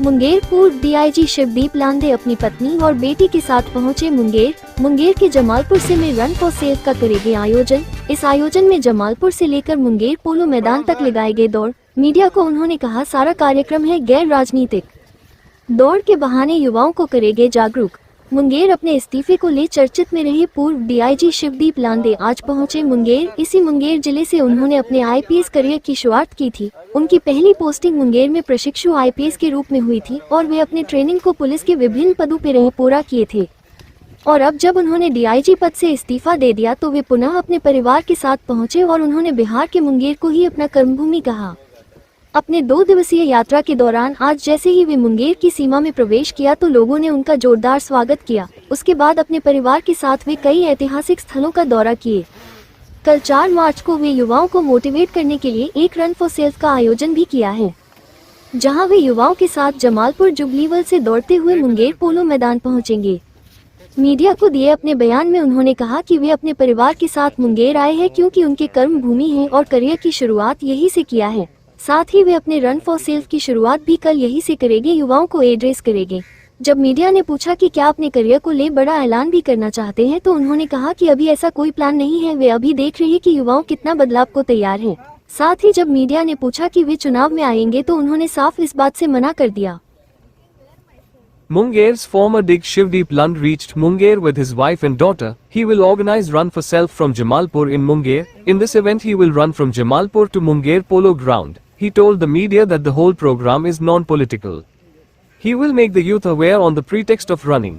मुंगेर पूर्व डीआईजी शिवदीप लांदे अपनी पत्नी और बेटी के साथ पहुंचे मुंगेर के जमालपुर से में रन फॉर सेल्फ का करेंगे आयोजन। इस आयोजन में जमालपुर से लेकर मुंगेर पोलो मैदान तक लगाए गए दौड़। मीडिया को उन्होंने कहा, सारा कार्यक्रम है गैर राजनीतिक। दौड़ के बहाने युवाओं को करेंगे जागरूक। मुंगेर अपने इस्तीफे को ले चर्चित में रहे पूर्व डीआईजी शिवदीप लांदे आज पहुंचे मुंगेर। इसी मुंगेर जिले से उन्होंने अपने आईपीएस करियर की शुरुआत की थी। उनकी पहली पोस्टिंग मुंगेर में प्रशिक्षु आईपीएस के रूप में हुई थी और वे अपने ट्रेनिंग को पुलिस के विभिन्न पदों पर रहे पूरा किए थे। और अब जब उन्होंने डीआईजी पद से इस्तीफा दे दिया तो वे पुनः अपने परिवार के साथ पहुंचे और उन्होंने बिहार के मुंगेर को ही अपना कर्मभूमि कहा। अपने 2 दिवसीय यात्रा के दौरान आज जैसे ही वे मुंगेर की सीमा में प्रवेश किया तो लोगों ने उनका जोरदार स्वागत किया। उसके बाद अपने परिवार के साथ वे कई ऐतिहासिक स्थलों का दौरा किए। कल 4 मार्च को वे युवाओं को मोटिवेट करने के लिए एक रन फॉर सेल्फ का आयोजन भी किया है, जहां वे युवाओं के साथ जमालपुर जुबलीवल से दौड़ते हुए मुंगेर पोलो मैदान पहुंचेंगे। मीडिया को दिए अपने बयान में उन्होंने कहा कि वे अपने परिवार के साथ मुंगेर आए हैं क्योंकि उनके कर्म भूमि है और करियर की शुरुआत यही से किया है। साथ ही वे अपने रन फॉर सेल्फ की शुरुआत भी कल यही से करेंगे, युवाओं को एड्रेस करेंगे। जब मीडिया ने पूछा कि क्या अपने करियर को ले बड़ा ऐलान भी करना चाहते हैं तो उन्होंने कहा कि अभी ऐसा कोई प्लान नहीं है, वे अभी देख रहे हैं कि युवाओं कितना बदलाव को तैयार हैं। साथ ही जब मीडिया ने पूछा कि वे चुनाव में आएंगे तो उन्होंने साफ इस बात से मना कर दिया। Munger's former DIG Shivdeep Lund reached Munger with his wife and daughter. He will organize Run for Self from Jamalpur in Munger. In this event he will run from Jamalpur to Munger Polo Ground. He told the media that the whole program is non-political. He will make the youth aware on the pretext of running.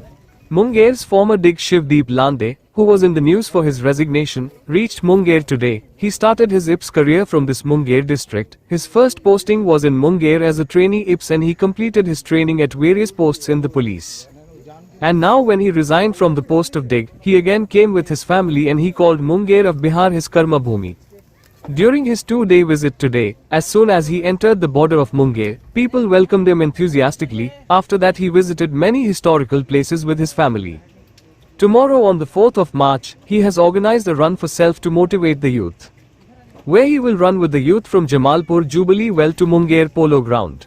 Munger's former DIG Shivdeep Lande, who was in the news for his resignation, reached Munger today. He started his IPS career from this Munger district. His first posting was in Munger as a trainee IPS and he completed his training at various posts in the police. And now when he resigned from the post of DIG, he again came with his family and he called Munger of Bihar his Karma Bhumi. During his 2-day visit today, as soon as he entered the border of Munger, people welcomed him enthusiastically. After that he visited many historical places with his family. Tomorrow on the 4th of March, he has organized a run for self to motivate the youth, where he will run with the youth from Jamalpur Jubilee Well to Munger Polo Ground.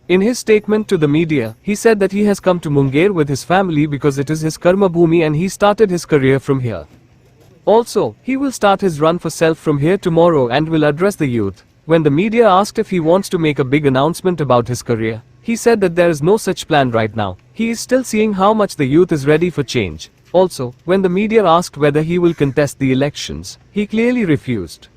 In his statement to the media, he said that he has come to Munger with his family because it is his Karma Bhumi and he started his career from here. Also, he will start his run for self from here tomorrow and will address the youth. When the media asked if he wants to make a big announcement about his career, he said that there is no such plan right now. He is still seeing how much the youth is ready for change. Also, when the media asked whether he will contest the elections, he clearly refused.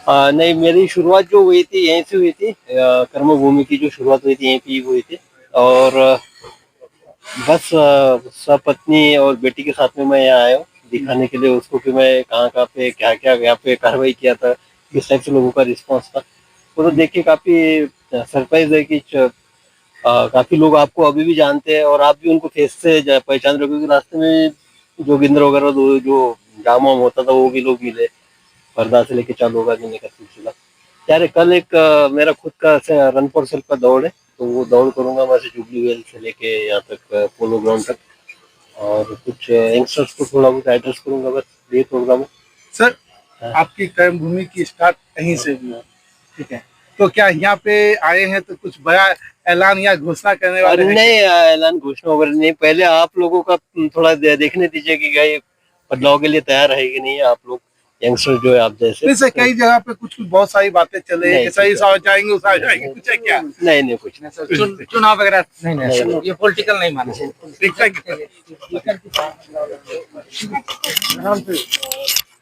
नहीं, मेरी शुरुआत जो हुई थी यहीं से हुई थी। कर्मभूमि की जो शुरुआत हुई थी यहीं पे हुई थी और बस सपत्नी और बेटी के साथ में मैं यहाँ आया हूँ दिखाने के लिए उसको कि मैं कहाँ पे क्या यहाँ पे कार्रवाई किया था, किस टाइप से लोगों का रिस्पांस था। वो तो देख के काफी सरप्राइज है कि काफी लोग आपको अभी भी जानते हैं और आप भी उनको फेस से पहचान रहे हो क्योंकि रास्ते में जोगिंदर वगैरह जो जाम वाम होता था वो भी लोग मिले। पर्दा से लेके चालू होगा देने का सिलसिला। यार कल एक मेरा खुद का रन फॉर सेल्फ का दौड़ है तो वो दौड़ करूंगा मैं से जुबली वेल से लेके यहाँ तक पोलो ग्राउंड तक और कुछ यंगस्टर्स को थोड़ा बहुत एड्रेस करूंगा, बस ये प्रोग्राम है। सर आपकी कर्मभूमि की स्टार्ट कहीं से भी है, ठीक है, तो क्या यहाँ पे आए हैं तो कुछ बड़ा ऐलान या घोषणा करने वाले हैं? नहीं, ऐलान घोषणा वगैरह नहीं, पहले आप लोगों का थोड़ा देखने दीजिए कि क्या ये बदलाव के लिए तैयार है कि नहीं है। आप लोग यंगस्टर जो है आप जैसे कई जगह पे कुछ बहुत सारी बातें चले कि सही आ जाएंगे उस आ जाएंगे, कुछ है क्या? नहीं कुछ नहीं, चुनाव वगैरह नहीं, ये पॉलिटिकल नहीं माने। ठीक है।